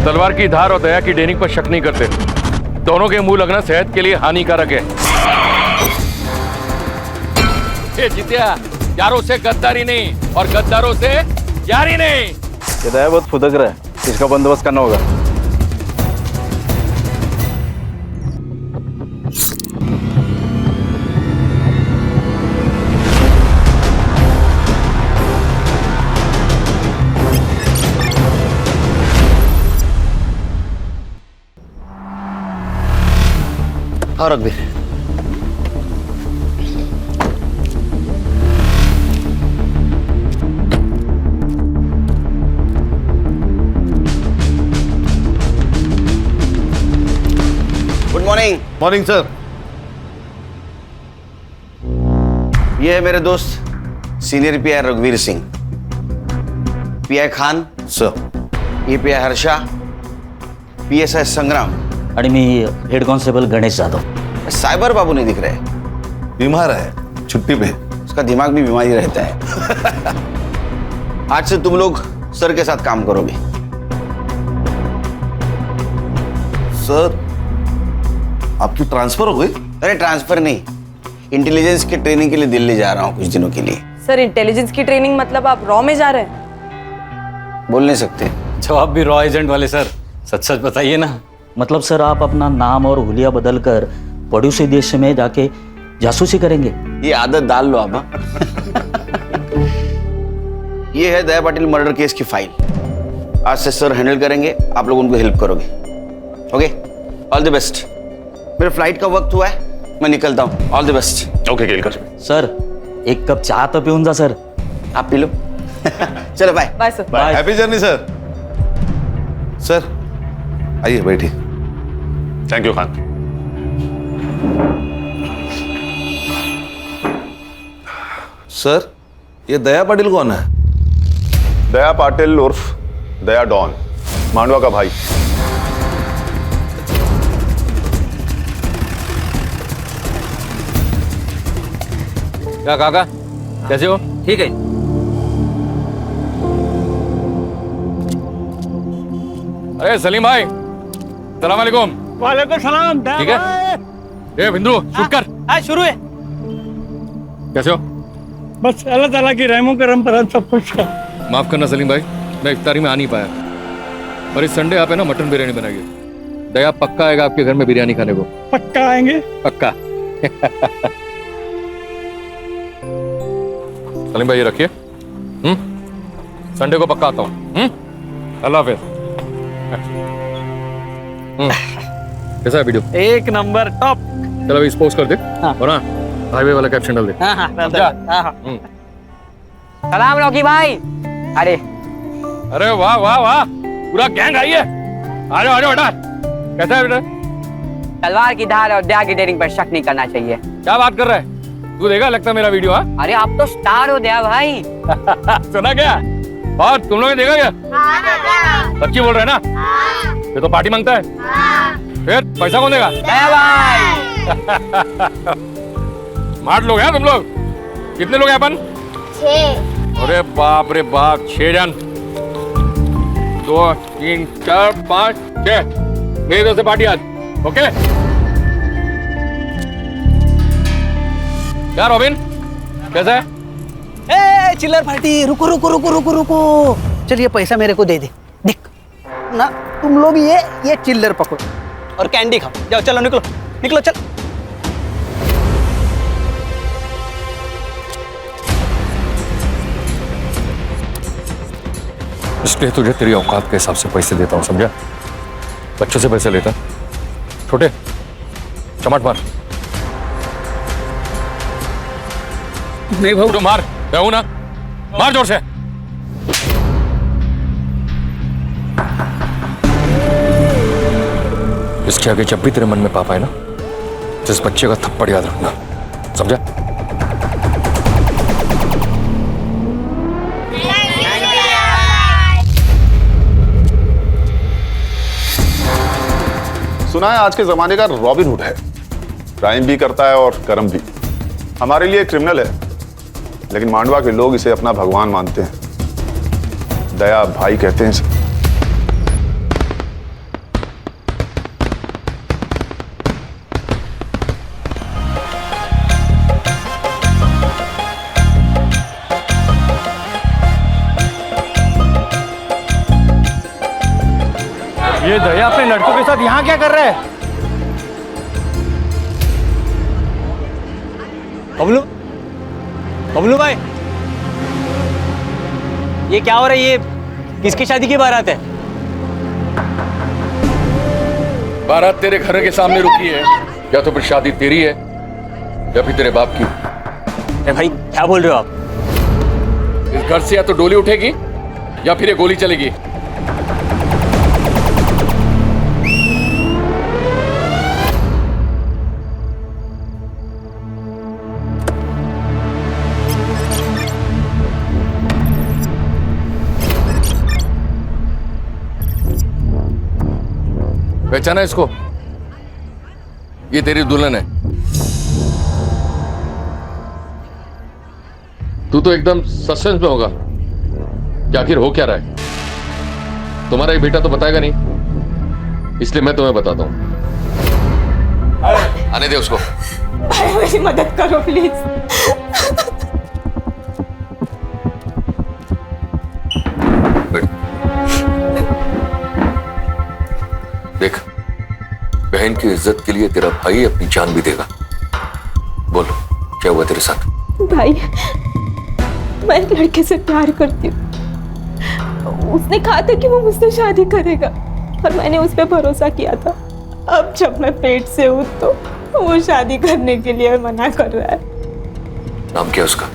तलवार की धार और दया की ट्रेनिंग पर शक नहीं करते। दोनों के मुंह लगना सेहत के लिए हानिकारक है। ये जितिया, यारों से गद्दारी नहीं और गद्दारों से यारी नहीं। ये दया बहुत फुदक रहा है, इसका बंदोबस्त करना होगा। और Raghbir, good morning. Morning sir. ये है मेरे दोस्त सीनियर पीआई रघुवीर सिंह, पीआई खान सर। ये पीआई हर्षा, पीएसआई संग्राम आणि मी head constable Ganesh Jadhav. Cyber बाबू नहीं दिख रहे, बीमार है, छुट्टी पे। उसका दिमाग भी बीमारी रहता है। आज से तुम लोग सर के साथ काम करोगे। सर, आपकी ट्रांसफर हो गई? अरे ट्रांसफर नहीं, इंटेलिजेंस की ट्रेनिंग के लिए दिल्ली जा रहा हूँ कुछ दिनों के लिए। सर इंटेलिजेंस की ट्रेनिंग मतलब आप रॉ में जा रहे हैं? बोल नहीं सकते। जवाब भी रॉ एजेंट वाले सर, सच सच बताइए ना। मतलब सर आप अपना नाम और हुलिया बदल कर पड़ोसी देश में जाके जासूसी करेंगे? ये आदत डाल लो आप। ये है दया पाटिल मर्डर केस की फाइल। आज से सर हैंडल करेंगे, आप लोग उनको हेल्प करोगे। Okay, all the best. मेरे फ्लाइट का वक्त हुआ है, मैं निकलता हूँ। All the best. Okay Kelkar. Sir एक कप चाय तो पिऊन जा सर। आप पी लो। चलो bye. Bye sir. Bye. Happy journey sir. Sir आइए बैठिए। Thank you Khan. सर, ये दया पाटिल कौन है? दया पाटिल उर्फ दया डॉन, मांडवा का भाई। क्या काका, कैसे हो? ठीक है। अरे सलीम भाई, सलाम वालेकुम। वालेकुम सलाम। ठीक है, ए बिंदु शूट कर। हाँ शुरू है। कैसे हो? बस अल्लाह ताला की रहमो करम पर हम सब कुछ है। माफ करना सलीम भाई, मैं इफ्तारी में आ नहीं पाया और इस संडे आप है ना मटन बिरयानी बनाइए। दया पक्का आएगा आपके घर में बिरयानी खाने को। पक्का आएंगे। पक्का। सलीम भाई ये रखिए। संडे को पक्का आता हूँ। अल्लाह हाफिज। कैसा है वीडियो? एक नंबर टॉप। चलो अभी पोस्ट कर दे। हाँ। और हाँ हाईवे वाला कैप्शन डाल दे। हाँ हाँ समझा? सलाम रॉकी भाई। अरे अरे वाह वाह वाह, पूरा गैंग आई है। आ जाओ बेटा। कैसा है बेटा? तलवार की धार और दया की डेयरिंग पर शक नहीं करना चाहिए। क्या बात कर रहा है तू? देखा लगता है मेरा वीडियो? हाँ अरे आप तो स्टार हो दया भाई। सुना क्या? और तुम लोगों ने देखा क्या? सच्ची बोल रहे हैं ना? ये तो पार्टी मांगता है। फिर पैसा कौन देगा? दया भाई। स्मार्ट लोग हैं तुम लोग। कितने लोग हैं अपन? 6। अरे बाप रे बाप, 6 जन। 2 3 4 5 6 मेरी तरफ से पार्टी आज। ओके क्या रॉबिन, कैसा है? ए चिल्लर पार्टी, रुको रुको रुको रुको रुको। चल ये पैसा मेरे को दे दे। देख ना, तुम लोग ये चिल्लर पकड़ो और कैंडी खाओ। जाओ चलो निकलो निकलो चल। इसलिए तुझे तेरी औकात के हिसाब से पैसे देता हूँ, समझा? बच्चों से पैसे लेता छोटे चमट मार। नहीं भाऊ, तो मार कहूँ ना, मार जोर से। इसके आगे जब भी तेरे मन में पाप आए ना, जिस बच्चे का थप्पड़ याद रखना, समझा? सुना है आज के जमाने का रॉबिन हुड है, क्राइम भी करता है और कर्म भी। हमारे लिए क्रिमिनल है, लेकिन मांडवा के लोग इसे अपना भगवान मानते हैं। दया भाई कहते हैं इसे। ये दया अपने लड़कों के साथ यहाँ क्या कर रहा है? बबलू, बबलू भाई, ये क्या हो रहा है? ये किसकी शादी की बारात है? बारात तेरे घर के सामने रुकी है, या तो फिर शादी तेरी है या फिर तेरे बाप की। अरे भाई क्या बोल रहे हो आप? इस घर से या तो डोली उठेगी या फिर ये गोली चलेगी। पहचाना इसको? ये तेरी दुल्हन है। तू तो एकदम सस्पेंस में होगा कि आखिर हो क्या रहा है। तुम्हारा ये बेटा तो बताएगा नहीं, इसलिए मैं तुम्हें बताता हूं। आने दे उसको। भाई मेरी मदद करो प्लीज। देख, बहन की इज्जत के लिए तेरा भाई अपनी जान भी देगा। बोल, क्या हुआ तेरे साथ? भाई मैं एक लड़के से प्यार करती हूँ। उसने कहा था कि वो मुझसे शादी करेगा और मैंने उस पर भरोसा किया था। अब जब मैं पेट से हूँ तो वो शादी करने के लिए मना कर रहा है। नाम क्या उसका?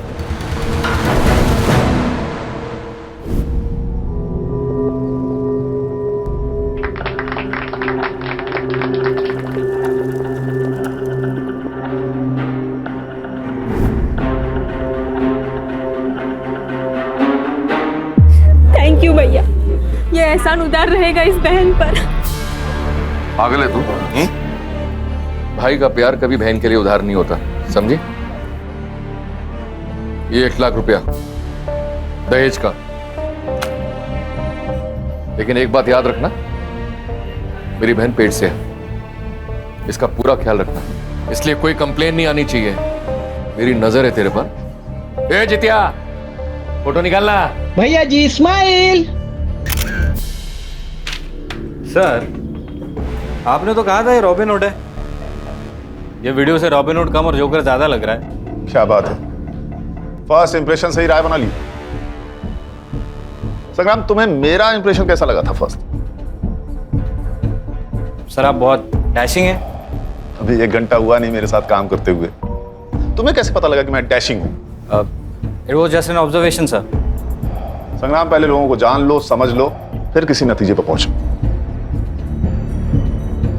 थैंक यू भैया, ये एहसान उदार रहेगा इस बहन पर। पागल है तू? भाई का प्यार कभी बहन के लिए उधार नहीं होता, समझी? ये 1 लाख रुपया दहेज का। लेकिन एक बात याद रखना, मेरी बहन पेट से है, इसका पूरा ख्याल रखना, इसलिए कोई कंप्लेन नहीं आनी चाहिए। मेरी नजर है तेरे पर। ए जितिया, फोटो निकालना। भैया जी स्माइल। सर, आपने तो कहा था ये रॉबिन हुड है। ये वीडियो से रॉबिन हुड कम और जोकर ज्यादा लग रहा है। क्या बात है, फर्स्ट इंप्रेशन से ही राय बना ली। संग्राम, तुम्हें मेरा इंप्रेशन कैसा लगा था फर्स्ट? सर आप बहुत डैशिंग हैं। अभी 1 घंटा हुआ नहीं मेरे साथ काम करते हुए, तुम्हें कैसे पता लगा कि मैं डैशिंग हूं? It was just an observation sir. संग्राम, पहले लोगों को जान लो, समझ लो, फिर किसी नतीजे पर पहुंचो।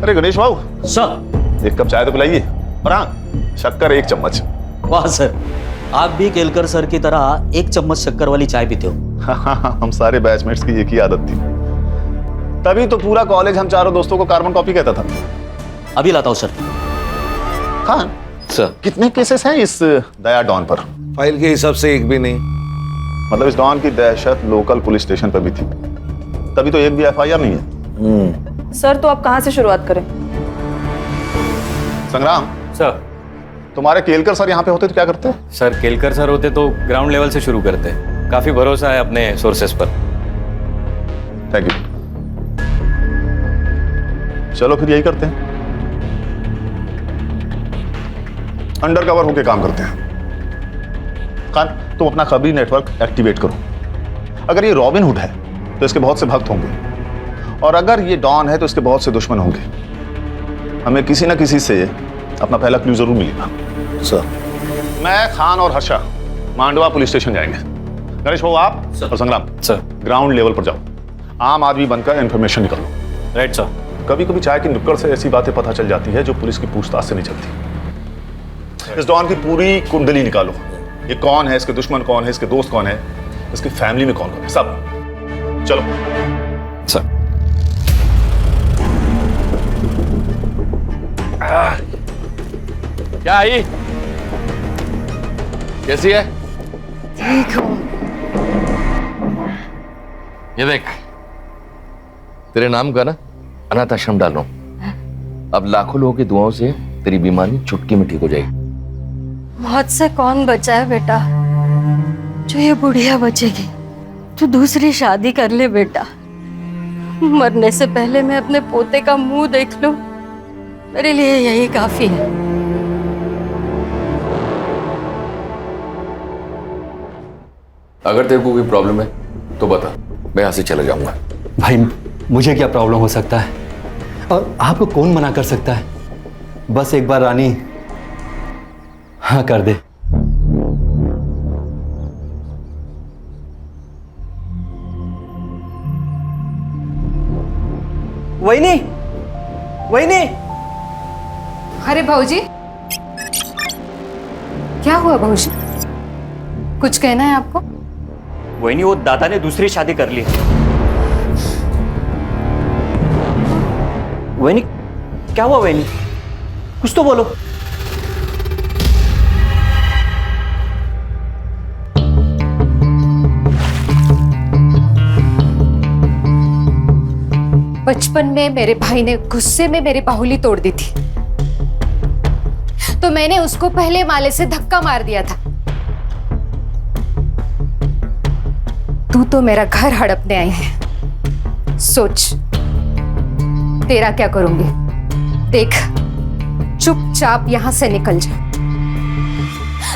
अरे गणेश बाबू, सर। 1 कप चाय तो पिलाइए। और हाँ, शक्कर 1 चम्मच। वाह सर, आप भी केलकर सर की तरह 1 चम्मच शक्कर वाली चाय पीते हो। हम सारे बैचमेट्स की एक ही आदत थी, तभी तो पूरा कॉलेज हम चारों दोस्तों को कार्बन कॉपी कहता था। अभी लाता हूँ सर। खान सर, कितने केसेस हैं इस दया डॉन पर? फाइल के हिसाब से एक भी नहीं। मतलब इस डॉन की दहशत लोकल पुलिस स्टेशन पर भी थी, तभी तो एक भी FIR नहीं है। सर तो आप कहाँ से शुरुआत करें? संग्राम सर, तुम्हारे केलकर सर यहाँ पे होते तो क्या करते? सर केलकर सर होते तो ग्राउंड लेवल से शुरू करते। काफी भरोसा है अपने सोर्सेस पर। Thank you. चलो फिर यही करते हैं, अंडर कवर होके काम करते हैं। खान, तुम अपना खबरी नेटवर्क एक्टिवेट करो। अगर ये रॉबिन हुड है तो इसके बहुत से भक्त होंगे, और अगर ये डॉन है तो इसके बहुत से दुश्मन होंगे। हमें किसी ना किसी से अपना पहला क्लू जरूर मिलेगा। सर, मैं, खान और हर्षा मांडवा पुलिस स्टेशन जाएंगे। गणेश बाबू आप और संग्राम सर। ग्राउंड लेवल पर जाओ, आम आदमी बनकर इंफॉर्मेशन निकालो। Right sir. कभी कभी चाय की नुक्कड़ से ऐसी बातें पता चल जाती है जो पुलिस की पूछताछ से नहीं चलती। इस डॉन की पूरी कुंडली निकालो, ये कौन है, इसके दुश्मन कौन है, इसके दोस्त कौन है, इसकी फैमिली में कौन कौन है, सब। चलो सर। क्या आई? कैसी है? ठीक हूँ। ये देख, तेरे नाम का ना अनाथ आश्रम डाल रहा हूं। अब लाखों लोगों की दुआओं से तेरी बीमारी चुटकी में ठीक हो जाएगी। मौत से कौन बचा है बेटा? जो ये बुढ़िया बचेगी। तू दूसरी शादी कर ले बेटा, मरने से पहले मैं अपने पोते का मुंह देख लूं, मेरे लिए यही काफी है। अगर तेरे को कोई प्रॉब्लम है तो बता, मैं यहाँ से चले जाऊंगा। भाई मुझे क्या प्रॉब्लम हो सकता है और आपको कौन मना कर सकता है? बस एक बार रानी हाँ कर दे। वहीनी, वहीनी। अरे भाऊजी, क्या हुआ भाऊजी? कुछ कहना है आपको? वही नहीं, वो दादा ने दूसरी शादी कर ली। वही नहीं, क्या हुआ वही नहीं? कुछ तो बोलो। बचपन में मेरे भाई ने गुस्से में मेरी बाहुली तोड़ दी थी, तो मैंने उसको पहले माले से धक्का मार दिया था। तू तो मेरा घर हड़पने आई है, सोच तेरा क्या करूंगी। देख, चुपचाप यहां से निकल जा,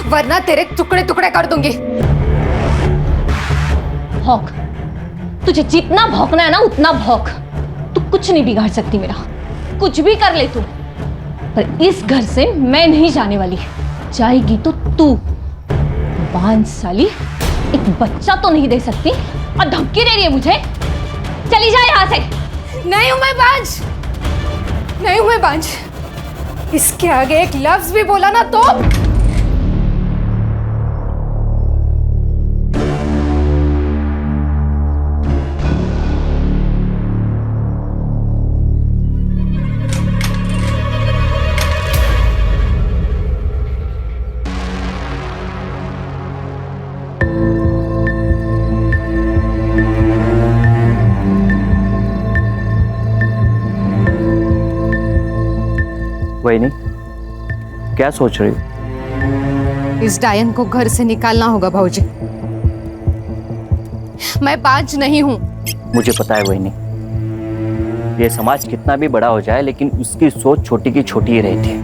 वरना तेरे टुकड़े टुकड़े कर दूंगी। भौंक, तुझे जितना भौंकना है ना उतना भौंक। तू कुछ नहीं बिगाड़ सकती मेरा, कुछ भी कर ले तू, पर इस घर से मैं नहीं जाने वाली। जाएगी तो तू। बांझ साली, एक बच्चा तो नहीं दे सकती और धमकी दे रही है मुझे। चली जा यहाँ से। नहीं हूं मैं बांझ, नहीं हूं मैं बांझ। इसके आगे एक लफ्ज भी बोला ना तो वही नहीं, क्या सोच रही हो? इस डायन को घर से निकालना होगा भाऊजी। मैं बांझ नहीं हूं। मुझे पता है वही नहीं, ये समाज कितना भी बड़ा हो जाए लेकिन उसकी सोच छोटी की छोटी ही रहती है।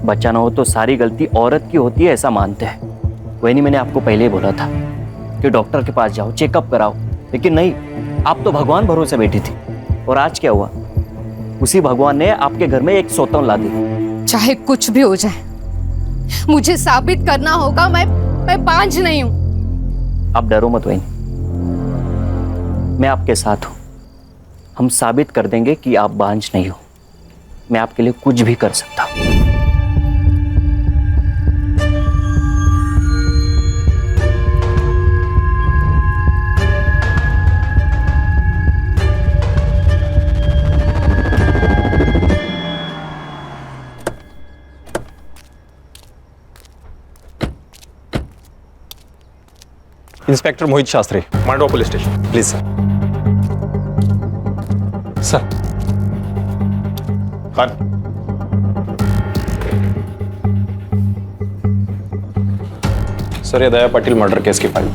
बच्चा ना हो तो सारी गलती औरत की होती है, ऐसा मानते हैं। वही नहीं, मैंने आपको पहले ही बोला था कि डॉक्टर के पास जाओ, चेकअप कराओ, लेकिन नहीं, आप तो भगवान भरोसे बैठी थी। और आज क्या हुआ? उसी भगवान ने आपके घर में एक सौतन ला दी। चाहे कुछ भी हो जाए, मुझे साबित करना होगा मैं बांझ नहीं हूं। आप डरो मत वही, मैं आपके साथ हूं। हम साबित कर देंगे कि आप बांझ नहीं हो। मैं आपके लिए कुछ भी कर सकता हूं। Inspector Mohit Shastri, Mandwa police station, please sir. Sir. Khan, sir, ये दया पाटिल मर्डर केस की फाइल।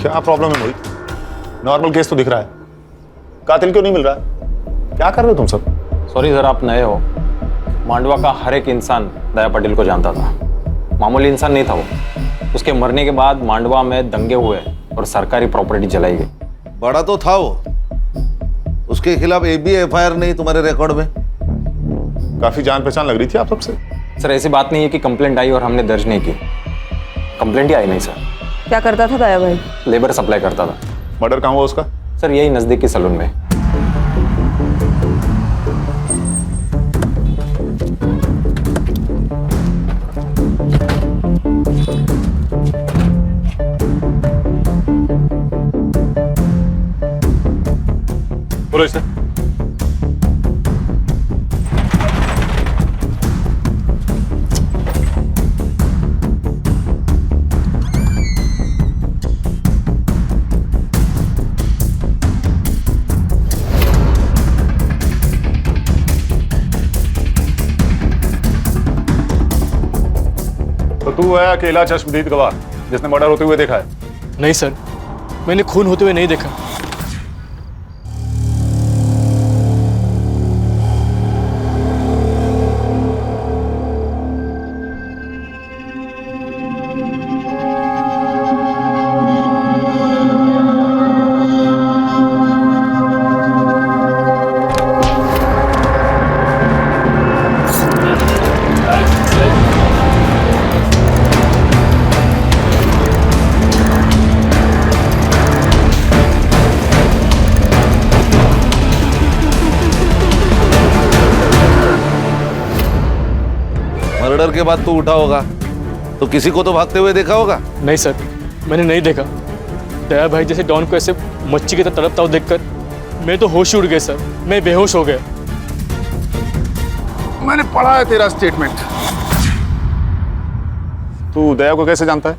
क्या प्रॉब्लम है मोहित? नॉर्मल केस तो दिख रहा है, कातिल क्यों नहीं मिल रहा है? क्या कर रहे हो तुम सब? सॉरी सर, आप नए हो। मांडवा का हर एक इंसान दया पाटिल को जानता था। मामूली इंसान नहीं था वो। उसके मरने के बाद मांडवा में दंगे हुए और सरकारी प्रॉपर्टी जलाई गई। बड़ा तो था वो, उसके खिलाफ एक भी एफआईआर नहीं तुम्हारे रिकॉर्ड में। काफी जान पहचान लग रही थी आप सबसे। सर, ऐसी बात नहीं है कि कंप्लेंट आई और हमने दर्ज नहीं की। कंप्लेंट ही आई नहीं सर। क्या करता था दया भाई? लेबर सप्लाई करता था। मर्डर कहाँ हुआ उसका? सर, यही नजदीकी सलून में। बोलो इसे। तू है अकेला चश्मदीद गवाह जिसने मर्डर होते हुए देखा है? नहीं सर, मैंने खून होते हुए नहीं देखा। मर्डर के बाद तू उठा होगा तो किसी को तो भागते हुए देखा होगा? नहीं सर, मैंने नहीं देखा। दया भाई जैसे डॉन को ऐसे मच्छी की तरह तड़पता हुआ देखकर मैं तो होश ही उड़ गया सर, मैं बेहोश हो गया। मैंने पढ़ा है तेरा स्टेटमेंट। तू दया को कैसे जानता है?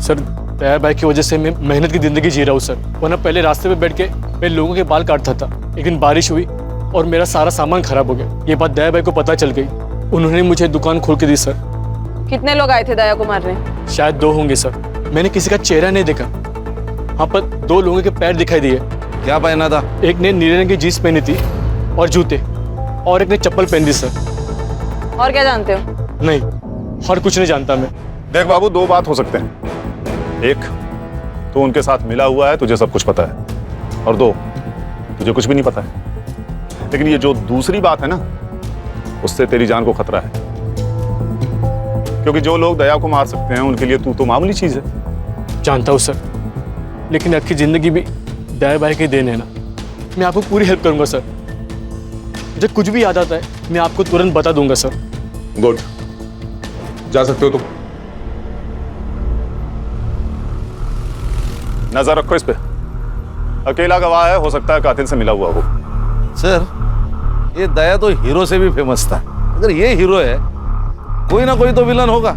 सर, दया भाई की वजह से मैं मेहनत की जिंदगी जी रहा हूँ सर, वरना पहले रास्ते पे बैठ के मैं लोगों के बाल काटता था। एक दिन बारिश हुई और मेरा सारा सामान खराब हो गया। ये बात दया भाई को पता चल गई, उन्होंने मुझे दुकान खोल के दी सर। कितने लोग आए थे दया को मारने? शायद 2 होंगे सर, मैंने किसी का चेहरा नहीं देखा। हाँ, पर 2 लोगों के पैर दिखाई दिए। क्या पहना था? एक ने नीले रंग की जीन्स पहनी थी और जूते, और एक ने चप्पल पहन दी सर। और क्या जानते हो? नहीं, और कुछ नहीं जानता मैं। देख बाबू, 2 बात हो सकते हैं। एक, तू उनके साथ मिला हुआ है, तुझे सब कुछ पता है, और 2, तुझे कुछ भी नहीं पता है। लेकिन ये जो दूसरी बात है ना, उससे तेरी जान को खतरा है, क्योंकि जो लोग दया को मार सकते हैं उनके लिए तू तो मामूली चीज है। जानता हूँ सर, लेकिन आपकी जिंदगी भी दया भाई के देन है ना। मैं आपको पूरी हेल्प करूंगा सर। मुझे कुछ भी याद आता है मैं आपको तुरंत बता दूंगा सर। गुड, जा सकते हो तुम। नजर रखो इस पे, अकेला गवाह है, हो सकता है कातिल से मिला हुआ हो। सर, ये दया तो हीरो से भी फेमस था। अगर ये हीरो है, कोई ना कोई तो विलन होगा।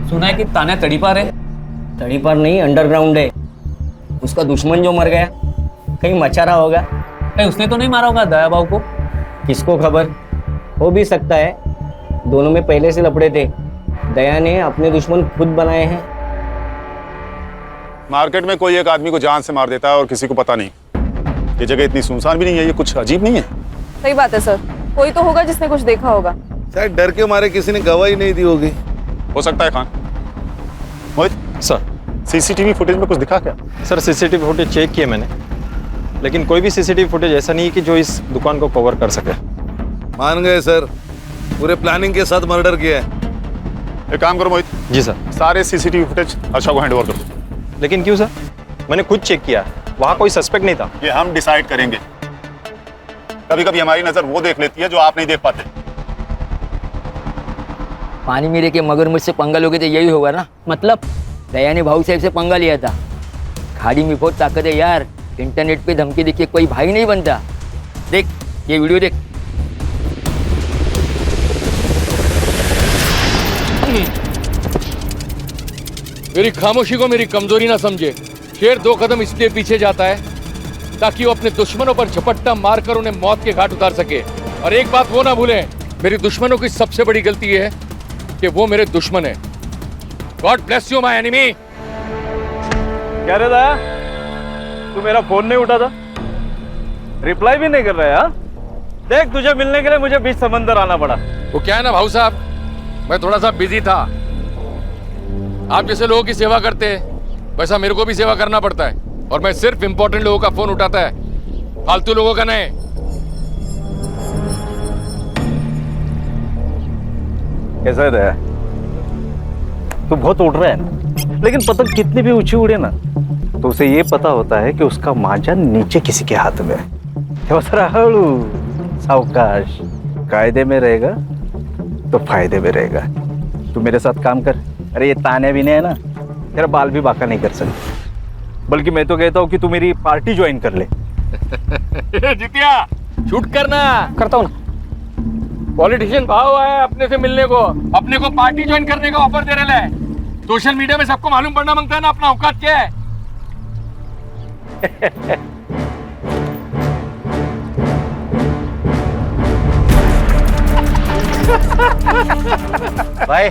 सुना है कि तान्या तड़ीपार है। तड़ीपार नहीं, अंडरग्राउंड है। उसका दुश्मन जो मर गया, कहीं मचा रहा होगा। कहीं उसने तो नहीं मारा होगा दया बाबू को? किसको खबर, हो भी सकता है। दोनों में पहले से लपड़े थे। दया ने अपने दुश्मन खुद बनाए हैं। मार्केट में कोई एक आदमी को जान से मार देता है और किसी को पता नहीं। ये जगह इतनी सुनसान भी नहीं है, ये कुछ अजीब नहीं है? सही बात है सर, कोई तो होगा जिसने कुछ देखा होगा। शायद डर के मारे किसी ने गवाही नहीं दी होगी। हो सकता है। खान, मोहित सर, सीसीटीवी फुटेज में कुछ दिखा क्या? सर, सीसीटीवी फुटेज चेक किया मैंने, लेकिन कोई भी सीसीटीवी फुटेज ऐसा नहीं है कि जो इस दुकान को कवर कर सके। मान गए सर, पूरे प्लानिंग के साथ मर्डर किया है। एक काम करो मोहित। जी सर। सारे सीसीटीवी फुटेज हर्षा को हैंडओवर कर दो। लेकिन क्यों सर? मैंने खुद चेक किया, वहां कोई सस्पेक्ट नहीं था। ये हम डिसाइड करेंगे। कभी कभी हमारी नजर वो देख लेती है जो आप नहीं देख पाते। पानी में के मगरमच्छ से पंगा लोगे तो यही होगा ना। मतलब दया ने भाऊ साहब से पंगा लिया था। खाड़ी में बहुत ताकत है यार। इंटरनेट पे धमकी देखिए कोई भाई नहीं बनता। देख ये वीडियो देख। मेरी खामोशी को मेरी कमजोरी ना समझे। शेर 2 कदम इसलिए पीछे जाता है ताकि वो अपने दुश्मनों पर झपट्टा मारकर उन्हें मौत के घाट उतार सके। और एक बात वो ना भूलें, मेरी दुश्मनों की सबसे बड़ी गलती ये है कि वो मेरे दुश्मन है। God bless you my enemy. क्या रे दया, तू मेरा फोन नहीं उठा था, रिप्लाई भी नहीं कर रहा है। हाँ? देख, तुझे मिलने के लिए मुझे बीच समंदर आना पड़ा। वो क्या है ना भाऊ साहब, मैं थोड़ा सा बिजी था। आप जैसे लोगों की सेवा करते हैं वैसा मेरे को भी सेवा करना पड़ता है, और मैं सिर्फ इंपॉर्टेंट लोगों का फोन उठाता है, फालतू लोगों का नहीं। कैसा है दया? तू बहुत उड़ रहा है ना, लेकिन पतंग कितनी भी ऊंची उड़े ना तो उसे ये पता होता है कि उसका मांझा नीचे किसी के हाथ में है। हळू सावकाश, कायदे में रहेगा तो फायदे में रहेगा। तू मेरे साथ काम कर। अरे ये ताने भी नहीं है ना, तेरा बाल भी बाका नहीं कर सकते। बल्कि मैं तो कहता हूँ कि तू मेरी पार्टी ज्वाइन कर ले। जितिया, शूट करना। करता हूँ ना। पॉलिटिशियन भाव आया अपने से मिलने को, अपने को पार्टी ज्वाइन करने का ऑफर दे रहे हैं। सोशल मीडिया में सबको मालूम पड़ना मांगता है ना अपना औकात क्या है। भाई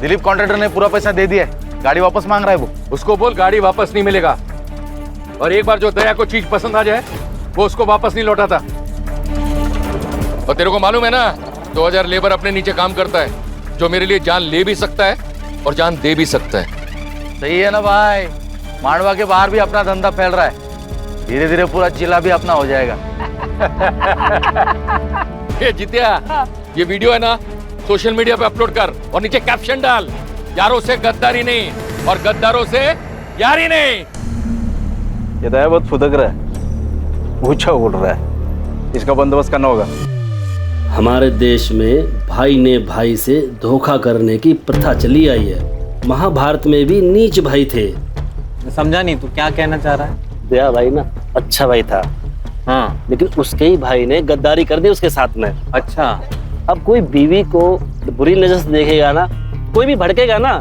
दिलीप कॉन्ट्रैक्टर ने पूरा पैसा दे दिया है, गाड़ी वापस मांग रहा है वो। उसको बोल गाड़ी वापस नहीं मिलेगा, और एक बार जो दया को चीज पसंद आ जाए वो उसको वापस नहीं लौटाता। और तेरे को मालूम है ना 2000 लेबर अपने नीचे काम करता है, जो मेरे लिए जान ले भी सकता है और जान दे भी सकता है। सही है ना भाई, मांडवा के बाहर भी अपना धंधा फैल रहा है, धीरे धीरे पूरा जिला भी अपना हो जाएगा। ये जितिया, ये वीडियो है ना सोशल मीडिया पे अपलोड कर और नीचे कैप्शन डाल, यारों से गद्दारी नहीं और गद्दारों से यारी नहीं। ये दया बहुत फुदक रहा है, ऊंचा उड़ रहा है, इसका बंदोबस्त करना होगा। हमारे देश में भाई ने भाई से धोखा करने की प्रथा चली आई है। महाभारत में भी नीच भाई थे। समझा नहीं, तू क्या कहना चाह रहा है? दया भाई ना अच्छा भाई था, हाँ, लेकिन उसके ही भाई ने गद्दारी कर दी उसके साथ में। अच्छा। अब कोई बीवी को बुरी नजर से देखेगा ना, कोई भी भड़केगा ना,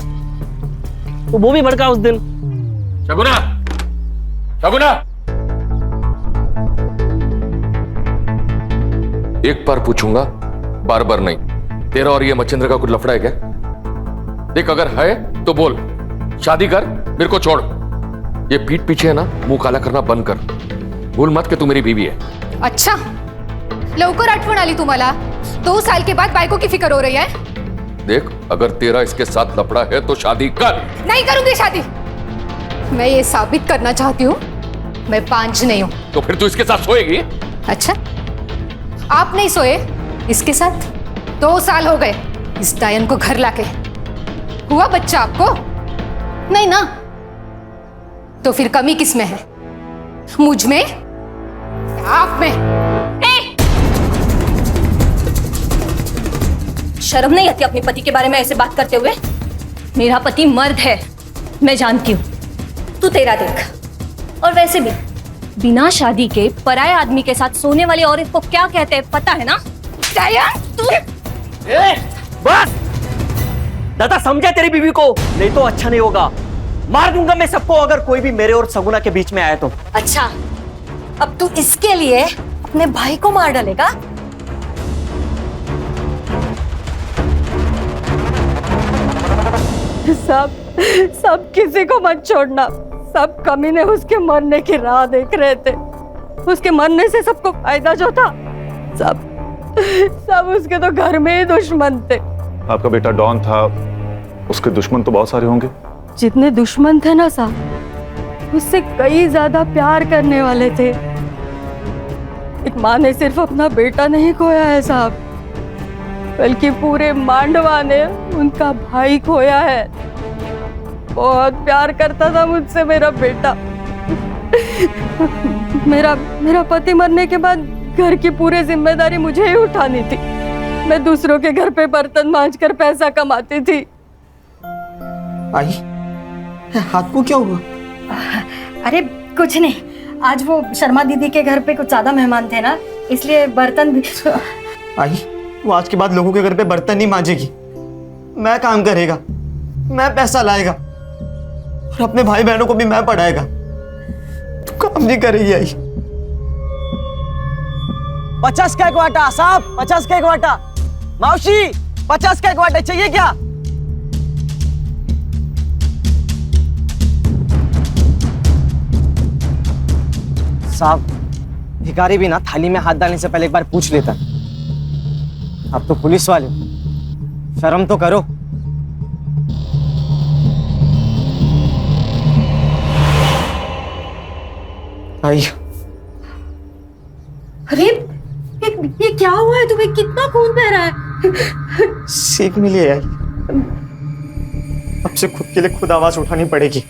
तो वो भी भड़का उस दिन। शगुना, शगुना, एक बार पूछूंगा, बार बार नहीं। तेरा और ये मच्छिंद्र का कुछ लफड़ा है क्या? देख, अगर है तो बोल, शादी कर, मेरे को छोड़। ये पीठ पीछे है ना, मुंह काला करना बंद कर। भूल मत कि तू मेरी बीवी है। अच्छा, लवकर आठवण आली तुम्हाला? 2 साल के बाद बायको की फिक्र हो रही है? देख, अगर तेरा इसके साथ लफड़ा है तो शादी कर। नहीं करूंगी शादी। मैं ये साबित करना चाहती हूँ मैं पांच नहीं हूँ। तो फिर तू इसके साथ सोएगी? अच्छा, आप नहीं सोए इसके साथ? 2 साल हो गए इस डायन को घर लाके। हुआ बच्चा आपको? नहीं ना? तो फिर कमी किस में है? मुझ में? आप में? शर्म नहीं आती अपने पति के बारे में ऐसे बात करते हुए? मेरा पति मर्द है, मैं जानती हूँ, तू तेरा देख। और वैसे भी बिना शादी के पराये आदमी के साथ सोने वाली औरत को क्या कहते हैं पता है ना? तू बस दादा, समझा तेरी बीवी को, नहीं तो अच्छा नहीं होगा। मार दूंगा मैं सबको अगर कोई भी मेरे और सगुना के बीच में आया तो। अच्छा, अब तू इसके लिए अपने भाई को मार डालेगा? सब किसी को मत छोड़ना। सब कमीने उसके मरने की राह देख रहे थे। उसके मरने से सबको फायदा जो था, सब उसके तो घर में ही दुश्मन थे। आपका बेटा डॉन था, उसके दुश्मन तो बहुत सारे होंगे। जितने दुश्मन थे ना साहब, उससे कई ज्यादा प्यार करने वाले थे। एक माँ ने सिर्फ अपना बेटा नहीं खोया है साहब, बल्कि पूरे मांडवा ने उनका भाई खोया है। बहुत प्यार करता था मुझसे मेरा बेटा। मेरा पति मरने के बाद घर की पूरी जिम्मेदारी मुझे ही उठानी थी। मैं दूसरों के घर पे बर्तन मांजकर पैसा कमाती थी। आई, हाथ को क्या हुआ? अरे कुछ नहीं, आज वो शर्मा दीदी के घर पे कुछ ज्यादा मेहमान थे ना, इसलिए बर्तन भी। आई, वो आज के बाद लोगों के घर पे बर्तन नहीं मांजेगी, मैं काम करेगा, मैं पैसा लाएगा और अपने भाई बहनों को भी मैं पढ़ाएगा। तू काम नहीं करेगी आई। 50 का एक वाटा साहब, 50 का एक वाटा। मौसी 50 का एक वाटा चाहिए क्या? साहब, भिखारी भी ना थाली में हाथ डालने से पहले एक बार पूछ लेता। अब तो पुलिस वाले, शर्म तो करो। आई, अरे ये क्या हुआ है तुम्हें? कितना खून बह रहा है? सीख मिली है आई। अब से खुद के लिए खुद आवाज उठानी पड़ेगी।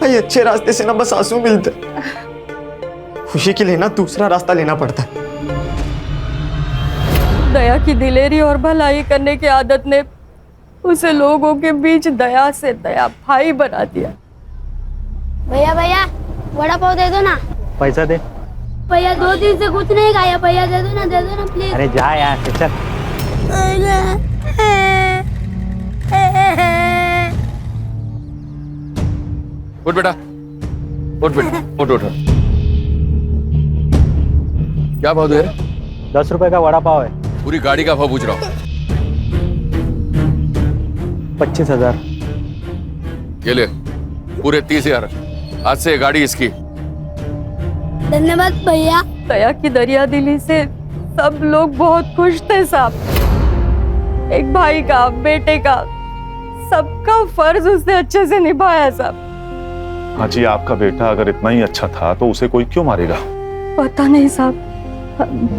भाई अच्छे रास्ते से ना बस आंसू मिलते, खुशी के लिए ना दूसरा रास्ता लेना पड़ता है। दया की दिलेरी और भलाई करने की आदत ने उसे लोगों के बीच दया से दया भाई बना दिया। भैया भैया वड़ा पाव दे दो ना। पैसा दे। भैया 2 दिन से कुछ नहीं खाया, भैया दे दो ना प्लीज। अरे जा यार, चल। उठ बेटा, उठ बेटा, उठ उठ। क्या भाव दे रहे? 10 रुपए का वड़ा पाव है। पूरी गाड़ी का भाव पूछ रहा हूँ। 25,000। ये ले पूरे 30,000। आज से ये गाड़ी इसकी। धन्यवाद भैया। दया की दरिया दिली से सब लोग बहुत खुश थे साहब। एक भाई का, बेटे का, सबका फर्ज उसने अच्छे से निभाया साहब। हाँ जी, आपका बेटा अगर इतना ही अच्छा था तो उसे कोई क्यों मारेगा? पता नहीं साहब,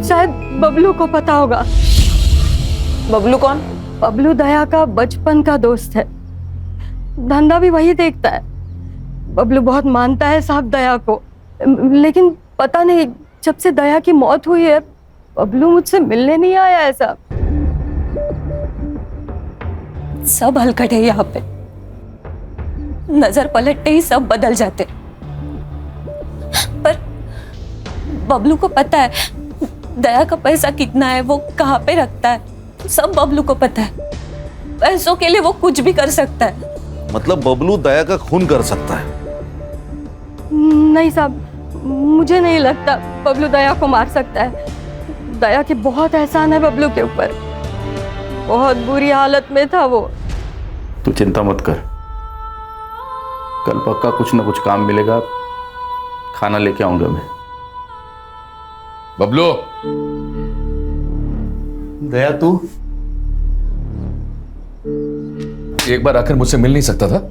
शायद बबलू को पता होगा। बबलू कौन? बबलू दया का बचपन का दोस्त है, धंधा भी वही देखता है। बबलू बहुत मानता है साहब दया को, लेकिन पता नहीं जब से दया की मौत हुई है बबलू मुझसे मिलने नहीं आया है साहब। सब हलकट है यहाँ पे, नजर पलटते ही सब बदल जाते। पर बबलू को पता है दया का पैसा कितना है, वो कहाँ पे रखता है, सब बबलू को पता है। पैसों के लिए वो कुछ भी कर सकता है। मतलब बबलू दया का खून कर सकता है? नहीं साहब, मुझे नहीं लगता बबलू दया को मार सकता है। दया के बहुत एहसान है बबलू के ऊपर, बहुत बुरी हालत में था वो। तू चिंता मत कर, कल पक्का कुछ ना कुछ काम मिलेगा, खाना लेके आऊंगा मैं। बबलू, दया तू एक बार आकर मुझसे मिल नहीं सकता था?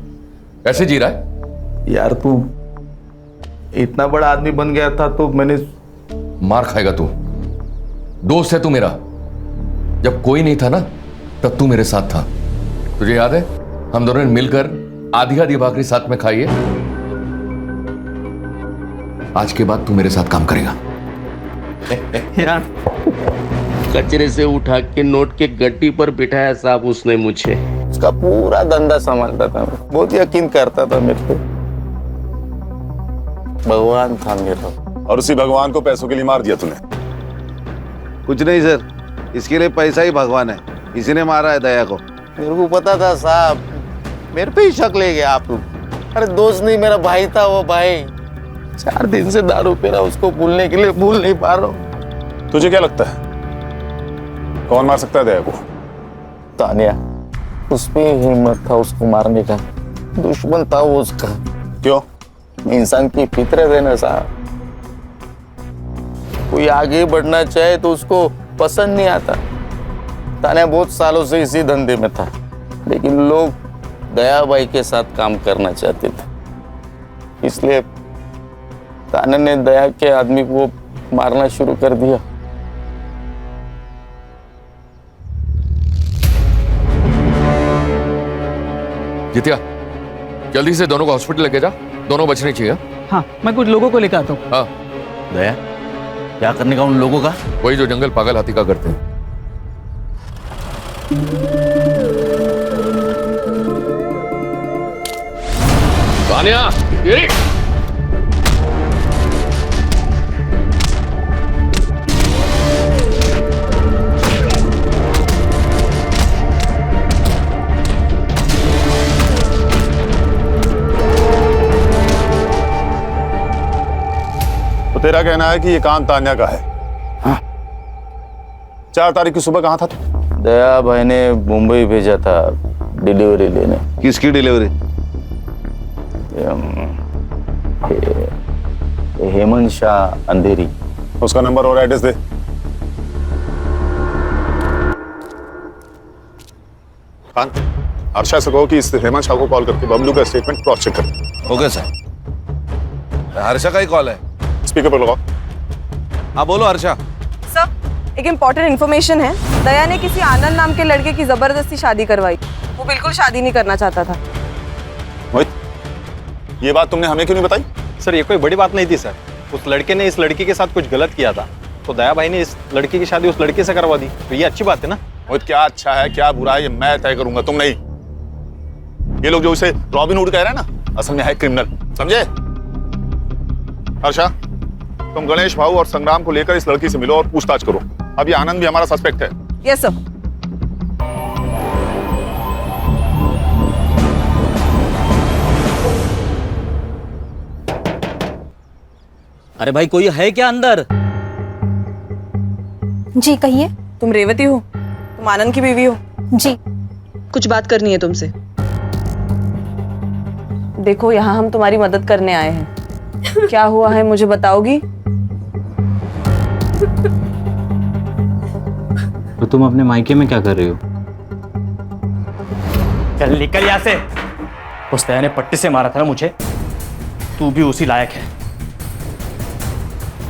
ऐसे जी रहा है यार? तू इतना बड़ा आदमी बन गया था तो मैंने। मार खाएगा तू। दोस्त है तू मेरा, जब कोई नहीं था ना तब तू मेरे साथ था। तुझे याद है हम दोनों ने मिलकर आधी आधी भाकरी साथ में खाई है। आज के बाद तू मेरे साथ काम करेगा। यार कचरे से उठा के नोट के गड्डी पर बिठाया साहब उसने मुझे। उसका पूरा धंधा संभालता था, बहुत यकीन करता था मेरे को। भगवान था मेरा। और उसी भगवान को पैसों के लिए मार दिया तूने? कुछ नहीं सर, इसके लिए पैसा ही भगवान है, इसी ने मारा है दया को। मेरे को पता था साहब, मेरे पे ही शक ले गया आप लोग। अरे दोस्त नहीं, मेरा भाई था वो भाई। 4 दिन से दारू पी रहा, उसको भूलने के लिए भूल नहीं पा रहा हूँ। तुझे क्या लगता है कौन मार सकता है दया को? तानिया, उसमें हिम्मत था उसको मारने का। दुश्मन था वो उसका। क्यों? इंसान की फितरत है ना साहब, कोई आगे बढ़ना चाहे तो उसको पसंद नहीं आता। तानिया बहुत सालों से इसी धंधे में था, लेकिन लोग दया भाई के साथ काम करना चाहते थे, इसलिए तानिया ने दया के आदमी को मारना शुरू कर दिया। जितिया, जल्दी से दोनों को हॉस्पिटल लेके जा, दोनों बचने चाहिए। हाँ, मैं कुछ लोगों को लेकर आता हूँ। हाँ। दया, क्या करने का उन लोगों का? वही जो जंगल पागल हाथी का करते हैं। तानिया, ये तेरा कहना है कि ये काम तान्या का है? हाँ। 4 तारीख की सुबह कहाँ था तू? दया भाई ने मुंबई भेजा था डिलीवरी लेने। किसकी डिलीवरी? हेमंत शाह अंधेरी। उसका नंबर और एड्रेस दे। खान, अर्षा से कहो कि इस हेमंत शाह को कॉल करके बबलू का स्टेटमेंट क्रॉस चेक कर। Okay sir. हर्षा का ही कॉल है, स्पीकर पर लगाओ। हाँ बोलो हर्षा। सर, एक इम्पोर्टेंट इन्फॉर्मेशन है। दया ने किसी आनंद नाम के लड़के की जबरदस्ती शादी करवाई। वो बिल्कुल शादी नहीं करना चाहता था। मोहित, ये बात तुमने हमें क्यों नहीं बताई? सर, ये कोई बड़ी बात नहीं थी सर। उस लड़के ने इस लड़की के साथ कुछ गलत किया था, तो दया भाई ने इस लड़की की शादी उस लड़के से करवा दी। तो ये अच्छी बात है ना? मोहित, क्या अच्छा है क्या बुरा है ये मैं तय करूंगा, तुम नहीं। ये लोग जो इसे रॉबिन हुड कह रहे हैं ना, असल में है क्रिमिनल, समझे? हर्षा, तुम गणेश भाऊ और संग्राम को लेकर इस लड़की से मिलो और पूछताछ करो। अब ये आनंद भी हमारा सस्पेक्ट है। Yes sir. अरे भाई, कोई है क्या अंदर? जी कहिए। तुम रेवती हो? तुम आनंद की बीवी हो? जी। कुछ बात करनी है तुमसे। देखो, यहाँ हम तुम्हारी मदद करने आए हैं। क्या हुआ है मुझे बताओगी? तो तुम अपने मायके में क्या कर रही हो? चल निकल यहाँ से। उस दया ने पट्टी से मारा था ना मुझे, तू भी उसी लायक है।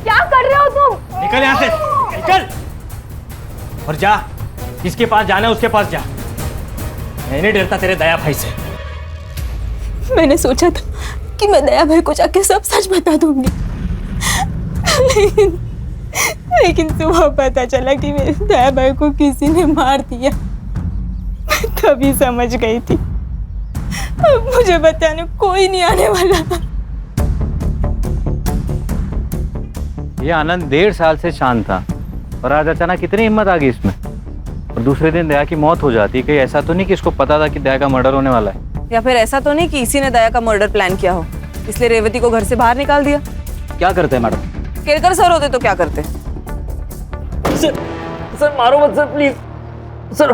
क्या कर रहे हो तुम? निकल यहाँ से, निकल और जा, किसके पास जाना है उसके पास जा। मैं नहीं डरता तेरे दया भाई से। मैंने सोचा था कि मैं दया भाई को जाके सब सच बता दूंगी, लेकिन सुबह पता चला कि मेरे दया भाई को किसी ने मार दिया। मैं तभी समझ गई थी अब मुझे बताने कोई नहीं आने वाला। ये आनंद 1.5 साल से शांत था और आज अचानक कितनी हिम्मत आ गई इसमें। और दूसरे दिन दया की मौत हो जाती है। कहीं ऐसा तो नहीं कि इसको पता था कि दया का मर्डर होने वाला है? या फिर ऐसा तो नहीं कि इसी ने दया का मर्डर प्लान किया हो, इसलिए रेवती को घर से बाहर निकाल दिया? क्या करते हैं मैडम? केरकर सर होते तो क्या करते? सर मारो मत सर, प्लीज। सर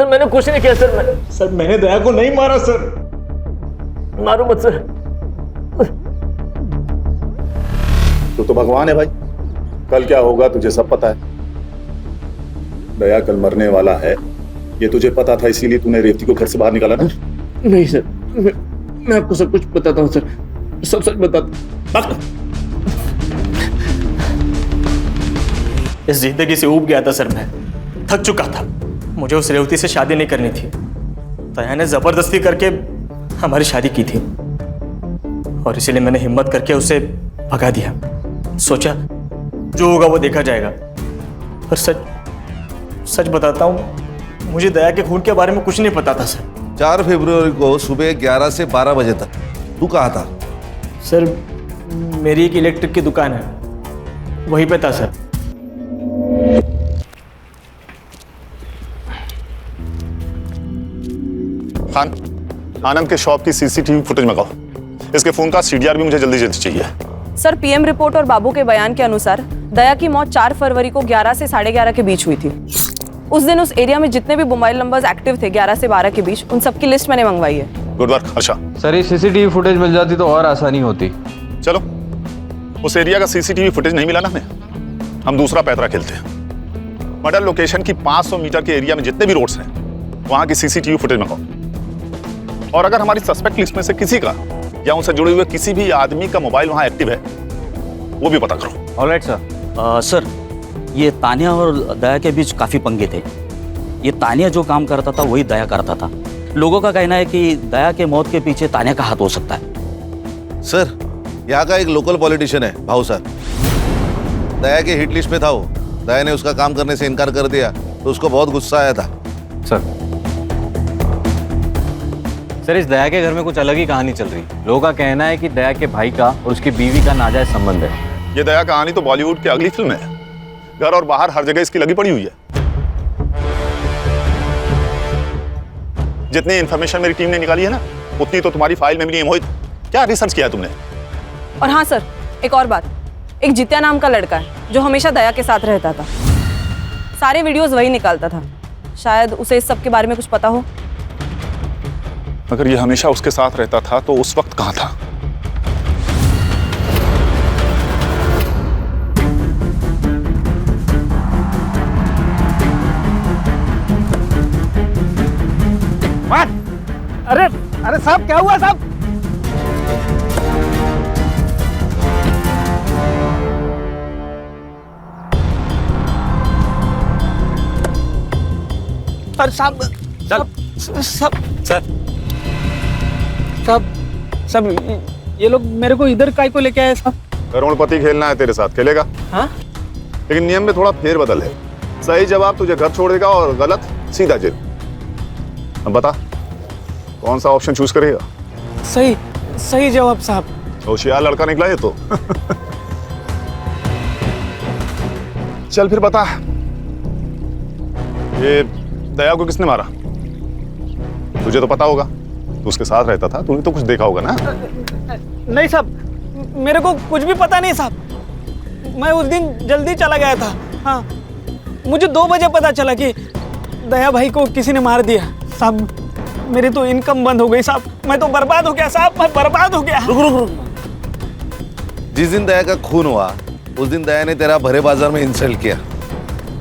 मैंने कुछ नहीं किया सर। मैंने दया को नहीं मारा सर। मारो मत सर। तू तो भगवान है भाई, कल क्या होगा तुझे सब पता है। दया कल मरने वाला है, ये तुझे पता था, इसीलिए तूने रेवती को घर से बाहर निकाला ना? नहीं सर, मैं आपको सब कुछ बताता हूँ सर, सब सच बताता। इस जिंदगी से ऊब गया था सर, मैं थक चुका था। मुझे उस रेवती से शादी नहीं करनी थी। दया ने जबरदस्ती करके हमारी शादी की थी और इसीलिए मैंने हिम्मत करके उसे भगा दिया। सोचा जो होगा वो देखा जाएगा। पर सच बताता हूँ, मुझे दया के खून के बारे में कुछ नहीं पता था सर। 4 फरवरी को सुबह 11 से 12 बजे तक तू कहाँ था? सर मेरी एक इलेक्ट्रिक की दुकान है, वहीं पे था सर। खान, आनंद के शॉप की सीसीटीवी फुटेज मंगाओ। इसके फोन का सीडीआर भी मुझे जल्दी जल्दी चाहिए। सर पीएम रिपोर्ट और बाबू के बयान के अनुसार दया की मौत 4 फरवरी को 11 से 11:30 के बीच हुई थी। उस दिन उस एरिया में जितने भी मोबाइल नंबर्स एक्टिव थे 11 से 12 के बीच, उन सबकी लिस्ट मैंने मंगवाई है। Good work. अच्छा सर, ये सीसीटीवी फुटेज मिल जाती तो और आसानी होती। चलो, उस एरिया का सीसीटीवी फुटेज नहीं मिला ना हमें, हम दूसरा पैतरा खेलते हैं। मर्डर लोकेशन की 500 मीटर के एरिया में जितने भी रोड्स हैं वहां की सीसीटीवी फुटेज मंगाओ। और अगर हमारी सस्पेक्ट लिस्ट में से किसी का या उनसे जुड़े हुए किसी भी आदमी का मोबाइल वहां एक्टिव है वो भी पता करो। Alright sir. सर ये तानिया और दया के बीच काफ़ी पंगे थे। ये तानिया जो काम करता था वही दया करता था। लोगों का कहना है कि दया के मौत के पीछे तानिया का हाथ हो सकता है। सर, यहाँ का एक लोकल पॉलिटिशियन है भाऊ सर, दया के हिट लिस्ट में था वो। दया ने उसका काम करने से इनकार कर दिया तो उसको बहुत गुस्सा आया था। सर इस दया के घर में कुछ अलग ही कहानी चल रही। लोगों का कहना है कि दया के भाई का और उसकी बीवी का नाजायज संबंध है। ये दया कहानी तो बॉलीवुड की अगली फिल्म है। घर और बाहर हर जगह इसकी लगी पड़ी हुई है। जितनी इंफॉर्मेशन मेरी टीम ने निकाली है ना, उतनी तो तुम्हारी फाइल में भी नहीं है। मोहित, क्या रिसर्च किया है तुमने? और हाँ सर, एक और बात, एक जित्या नाम का लड़का है जो हमेशा दया के साथ रहता था। सारे वीडियोस वही निकालता था। शायद उसे इस सब के बारे में कुछ पता हो। अगर ये हमेशा उसके साथ रहता था तो उस वक्त कहाँ था? अरे साहब, क्या हुआ साहब? अरे साहब ये लोग मेरे को इधर काय को लेके आए साहब? करोड़पति खेलना है तेरे साथ, खेलेगा? हाँ? लेकिन नियम में थोड़ा फेरबदल है। सही जवाब तुझे घर छोड़ देगा और गलत सीधा जेल। अब बता, कौन सा ऑप्शन चूज करेगा? सही जवाब साहब। होशियार लड़का निकला ये तो। चल फिर बता, ये दया को किसने मारा? तुझे तो पता होगा, तू उसके साथ रहता था, तूने तो कुछ देखा होगा ना? नहीं साहब, मेरे को कुछ भी पता नहीं साहब। मैं उस दिन जल्दी चला गया था। हाँ, मुझे 2 बजे पता चला कि दया भाई को किसी ने मार दिया साहब। मेरी तो इनकम बंद हो गई साहब, मैं तो बर्बाद हो गया साहब, मैं बर्बाद हो गया। रुक रुक रुक। जिस दिन दया का खून हुआ उस दिन दया ने तेरा भरे बाजार में इंसल्ट किया,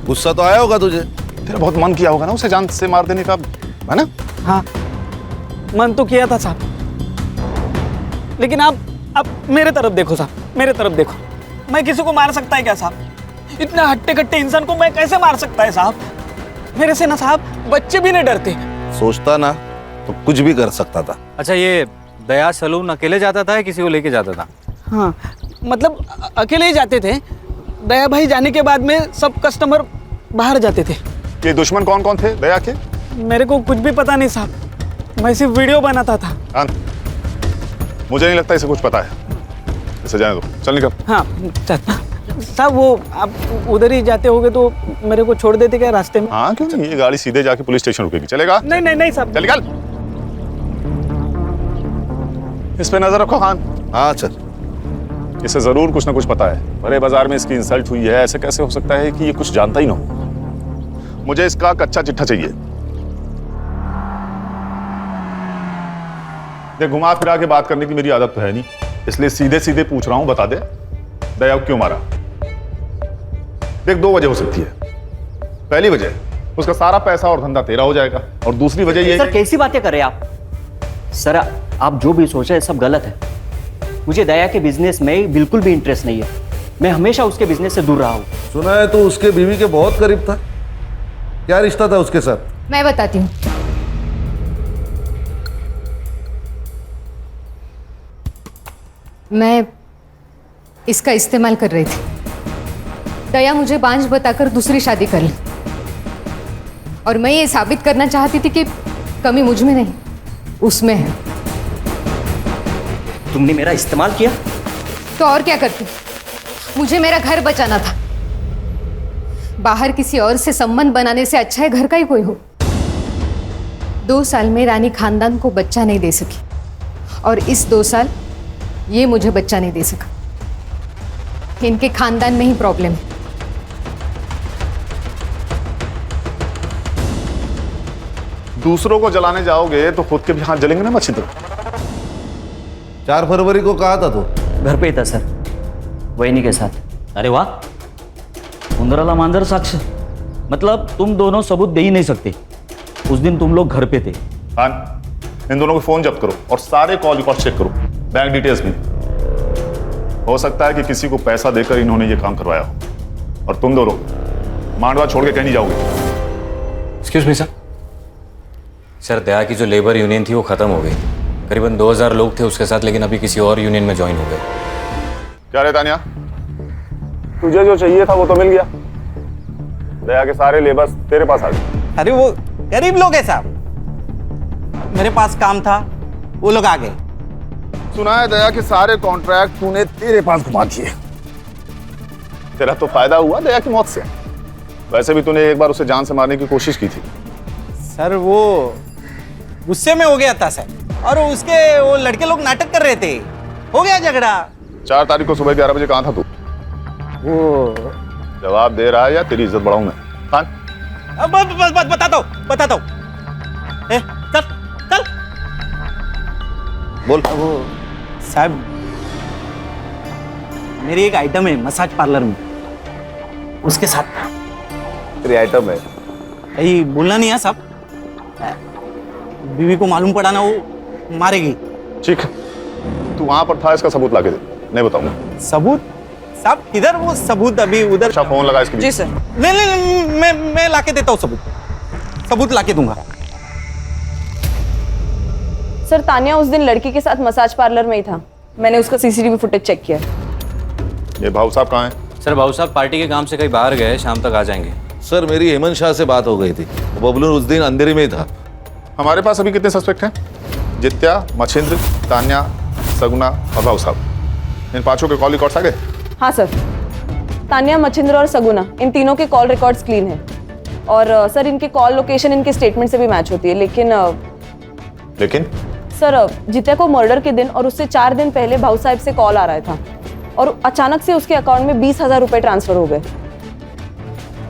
गुस्सा तो आया होगा तुझे? तेरा बहुत मन किया होगा ना उसे जान से मार देने का, है ना? हाँ, मन तो किया था साहब, लेकिन आप मेरे तरफ देखो साहब, मेरे तरफ देखो। मैं किसी को मार सकता है क्या साहब? इतना हट्टे कट्टे इंसान को मैं कैसे मार सकता है साहब? मेरे से ना साहब बच्चे भी नहीं डरते। सोचता ना तो कुछ भी कर सकता था। अच्छा, ये दया सलून अकेले जाता था या किसी को लेके जाता था? हाँ, मतलब अकेले ही जाते थे। दया भाई जाने के बाद में सब कस्टमर बाहर जाते थे। ये दुश्मन कौन कौन थे दया के? मेरे को कुछ भी पता नहीं साहब, मैं सिर्फ वीडियो बनाता था। मुझे नहीं लगता इसे कुछ पता है, इसे जाने दो, चल निकल। हाँ साहब, वो आप उधर ही जाते होगे तो मेरे को छोड़ देते क्या रास्ते में? हाँ क्यों नहीं, ये गाड़ी सीधे जाके पुलिस स्टेशन रुकेगी, चलेगा? नहीं नहीं नहीं साहब, चल निकल। इस पे नजर रखो खान। हाँ चल। इसे जरूर कुछ ना कुछ पता है, बड़े बाजार में इसकी इंसल्ट हुई है, ऐसे कैसे हो सकता है कि ये कुछ जानता ही ना हो? मुझे इसका कच्चा चिट्ठा चाहिए। देख, घुमा फिरा के बात करने की मेरी आदत तो है नहीं, इसलिए सीधे सीधे पूछ रहा हूं, बता दे दया को क्यों मारा? देख, दो वजह हो सकती है। पहली वजह, उसका सारा पैसा और धंधा तेरा हो जाएगा, और दूसरी वजह ये सर कैसी बातें कर रहे हैं आप? सर आप जो भी सोच रहे हैं सब गलत है। मुझे दया के बिजनेस में बिल्कुल भी इंटरेस्ट नहीं है, मैं हमेशा उसके बिजनेस से दूर रहा हूँ। सुना है तो उसके बीवी के बहुत करीब था, क्या रिश्ता था उसके साथ? मैं बताती हूँ। मैं इसका इस्तेमाल कर रही थी। दया मुझे बांझ बताकर दूसरी शादी कर ली, और मैं ये साबित करना चाहती थी कि कमी मुझ में नहीं उसमें है। तुमने मेरा इस्तेमाल किया तो और क्या करती? मुझे मेरा घर बचाना था। बाहर किसी और से संबंध बनाने से अच्छा है घर का ही कोई हो। 2 साल में रानी खानदान को बच्चा नहीं दे सकी, और इस 2 साल ये मुझे बच्चा नहीं दे सका। इनके खानदान में ही प्रॉब्लम है। दूसरों को जलाने जाओगे तो खुद के भी हाथ जलेंगे ना मच्छिंद्र। 4 फरवरी को कहा था तो? घर पे ही था सर, वहीनी के साथ। अरे वाह, उंदराला मांजर साक्ष, मतलब तुम दोनों सबूत दे ही नहीं सकते। उस दिन तुम लोग घर पे थे। हाँ, इन दोनों के फोन जब्त करो और सारे कॉल रिकॉर्ड चेक करो, बैंक डिटेल्स भी। हो सकता है कि किसी को पैसा देकर इन्होंने ये काम करवाया हो, और तुम दोनों मांडवा छोड़ के कहीं नहीं जाओगे। Excuse me sir. सर, दया की जो लेबर यूनियन थी वो खत्म हो गई। करीबन 2000 लोग थे उसके साथ, लेकिन अभी किसी और यूनियन में ज्वाइन हो गए। क्या रे तानिया, तुझे जो चाहिए था वो तो मिल गया। दया के सारे लेबर्स तेरे पास आ गए। अरे वो गरीब लोग हैं साहब, मेरे पास काम था, वो लोग आ गए। सुना है दया के सारे कॉन्ट्रैक्ट तूने तेरे पास घुमा दिए। तेरा तो फायदा हुआ दया की मौत से। वैसे भी तूने एक बार उसे जान से मारने की कोशिश की थी। सर वो गुस्से में हो गया था सर, और उसके वो लड़के लोग नाटक कर रहे थे, हो गया झगड़ा। 4 तारीख को सुबह 11 बजे कहाँ था तू? वो जवाब दे रहा है या तेरी इज्जत बढ़ाऊं मैं? खान, बताता हूँ। चल चल बोल। वो साहब, मेरी एक आइटम है मसाज पार्लर में, उसके साथ। तेरी आइटम है? यही बोलना नहीं है साहब, बीवी को मालूम पड़ा ना वो मारेगी। ठीक है, तू वहां पर था, इसका सबूत लाके दे, नहीं बताऊंगा। सबूत? साहब किधर वो सबूत? अभी उधर। अच्छा, फोन लगा इसके लिए। जी सर। नहीं, मैं लाके देता हूँ सबूत लाके दूंगा। सर, तानिया उस दिन लड़की के साथ मसाज पार्लर में ही था, मैंने उसका सीसीटीवी फुटेज चेक किया। ये भाऊ साहब कहाँ हैं? सर, भाऊ साहब पार्टी के काम से कहीं बाहर गए, शाम तक आ जाएंगे। सर, मेरी हेमंत शाह से बात हो गई थी, बबलू उस दिन अंधेरे में ही था। हमारे पास अभी कितने सस्पेक्ट हैं? जित्या, मच्छिंद्र, तान्या, सगुना और भाऊ साहब। इन 5 के कॉल रिकॉर्ड्स आ गए? हाँ सर, तान्या, मच्छिंद्र और सगुना, इन तीनों के कॉल रिकॉर्ड्स क्लीन है। और सर, इनके कॉल लोकेशन इनके स्टेटमेंट से भी मैच होती है। लेकिन सर, जित्या को मर्डर के दिन और उससे 4 दिन पहले भाऊ साहब से कॉल आ रहा था, और अचानक से उसके अकाउंट में 20,000 रुपए ट्रांसफर हो गए।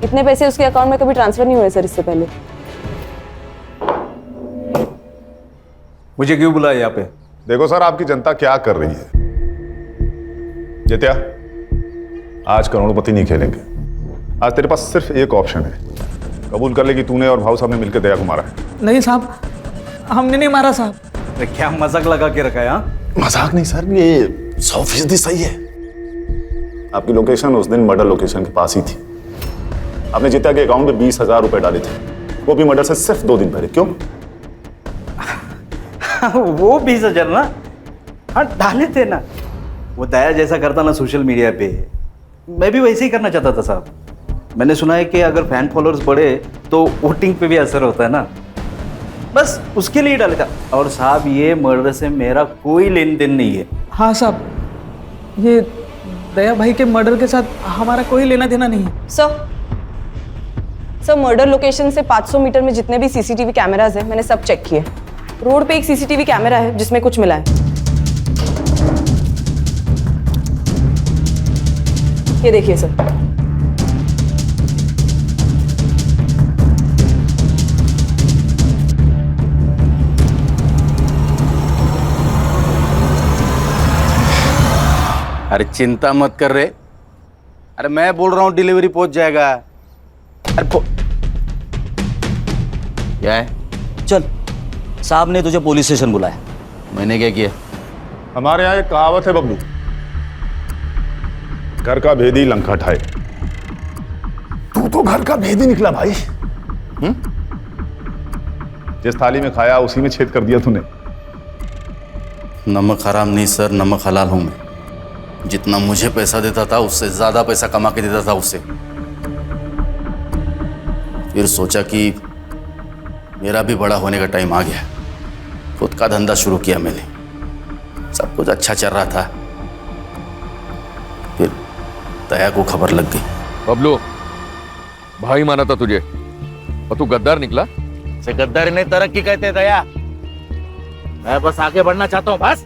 इतने पैसे उसके अकाउंट में कभी ट्रांसफर नहीं हुए सर इससे पहले। मुझे क्यों बुलाया यहाँ पे? देखो सर, आपकी जनता क्या कर रही है। जित्या, आज करोड़पति नहीं खेलेंगे। आज तेरे पास सिर्फ एक ऑप्शन है। कबूल कर ले कि तूने और भाऊ साहब ने मिलकर दया को मारा है। नहीं साहब, हमने नहीं मारा साहब। क्या मजाक लगा के रखा है? हाँ, मजाक नहीं सर, ये 100% सही है। आपकी लोकेशन उस दिन मर्डर लोकेशन के पास ही थी। आपने जित्या के अकाउंट में 20,000 रुपए डाले थे, वो भी मर्डर से सिर्फ 2 दिन पहले। क्यों? वो 20,000 ना, हाँ डाले थे ना। वो दया जैसा करता ना सोशल मीडिया पे, मैं भी वैसे ही करना चाहता था साहब। मैंने सुना है कि अगर फैन फॉलोअर्स बढ़े तो वोटिंग पे भी असर होता है ना, बस उसके लिए डाले था। और साहब ये मर्डर से मेरा कोई लेन देन नहीं है। हाँ साहब, ये दया भाई के मर्डर के साथ हमारा कोई लेना देना नहीं है। सर मर्डर लोकेशन से 500 मीटर में जितने भी सीसीटीवी कैमराज हैं मैंने सब चेक किए। रोड पे एक सीसीटीवी कैमरा है जिसमें कुछ मिला है। ये देखिए सर। अरे चिंता मत कर रे। अरे मैं बोल रहा हूँ डिलीवरी पहुंच जाएगा। अरे क्या है? चल, साहब ने तुझे पुलिस स्टेशन बुलाया। मैंने क्या किया? हमारे यहाँ एक कहावत है बबलू, घर का भेदी लंका ठाए। तू तो घर का भेदी निकला भाई। जिस थाली में खाया उसी में छेद कर दिया तूने। नमक हराम नहीं सर, नमक हलाल हूं मैं। जितना मुझे पैसा देता था उससे ज्यादा पैसा कमा के देता था उससे। फिर सोचा कि मेरा भी बड़ा होने का टाइम आ गया। खुद का धंधा शुरू किया मैंने। सब कुछ अच्छा चल रहा था, फिर दया को खबर लग गई। बबलू, भाई माना था तुझे और तू गद्दार निकला। से गद्दारी नहीं, तरक्की कहते दया। मैं बस आगे बढ़ना चाहता हूं बस।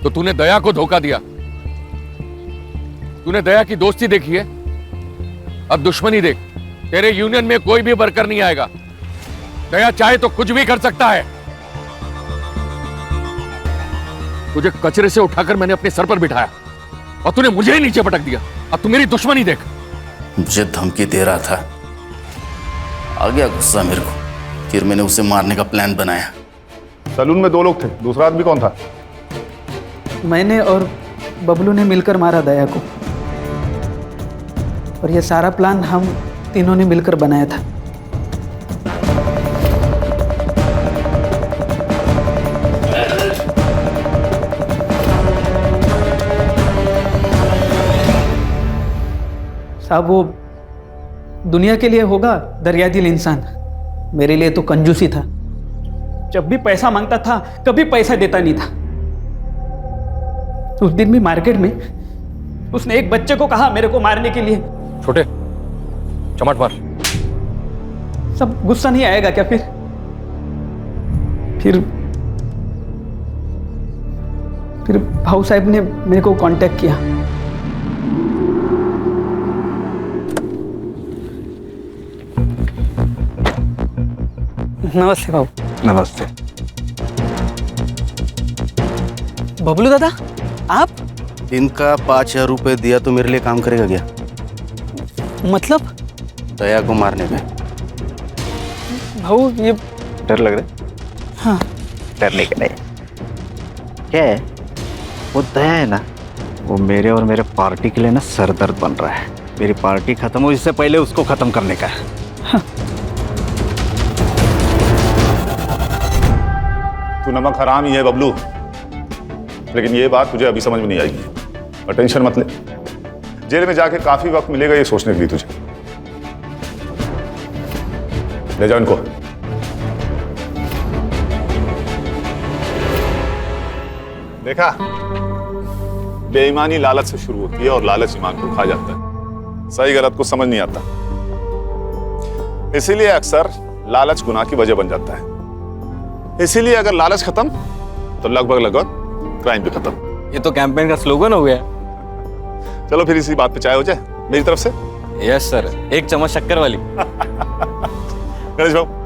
तो तूने दया को धोखा दिया। तूने दया की दोस्ती देखी है, अब दुश्मनी देख। तेरे यूनियन में कोई भी वर्कर नहीं आएगा। दया चाहे तो कुछ भी कर सकता है। तुझे कचरे से उठाकर मैंने अपने सर पर बिठाया और तूने मुझे ही नीचे पटक दिया। अब तू मेरी दुश्मनी देख। मुझे धमकी दे रहा था, आ गया गुस्सा मेरे को। फिर मैंने उसे मारने का प्लान बनाया। सलून में 2 लोग थे, दूसरा आदमी कौन था? मैंने और बबलू ने मिलकर मारा दया को, और ये सारा प्लान हम तीनों ने मिलकर बनाया था। साहब वो दुनिया के लिए होगा दरिया दिल इंसान, मेरे लिए तो कंजूसी था। जब भी पैसा मांगता था कभी पैसा देता नहीं था। उस दिन भी मार्केट में उसने एक बच्चे को कहा मेरे को मारने के लिए। छोटे चमाट मार। सब गुस्सा नहीं आएगा क्या? फिर भाऊ साहब ने मेरे को कांटेक्ट किया। नमस्ते भाऊ। नमस्ते। बबलू दादा, आप? दिन का 5,000 रुपए दिया तो मेरे लिए काम करेगा क्या? मतलब? दया को मारने में। भाऊ ये डर लग रहा है? हाँ। डरने का नहीं। क्या है, वो दया है ना, वो मेरे और मेरे पार्टी के लिए ना सरदर्द बन रहा है। मेरी पार्टी खत्म हो इससे पहले उसको खत्म करने का है। हाँ। तू नमक हराम ही है बबलू, लेकिन ये बात तुझे अभी समझ में नहीं आएगी। और टेंशन मत ले, जेल में जाके काफी वक्त मिलेगा ये सोचने के लिए तुझे। ले जाओ इनको। देखा, बेईमानी लालच से शुरू होती है और लालच ईमान को खा जाता है। सही गलत को समझ नहीं आता, इसीलिए अक्सर लालच गुनाह की वजह बन जाता है। इसीलिए अगर लालच खत्म तो लगभग क्राइम भी खत्म। ये तो कैंपेन का स्लोगन हो गया। चलो फिर इसी बात पे चाय हो जाए मेरी तरफ से। यस सर, एक चम्मच शक्कर वाली। गणेश बाबू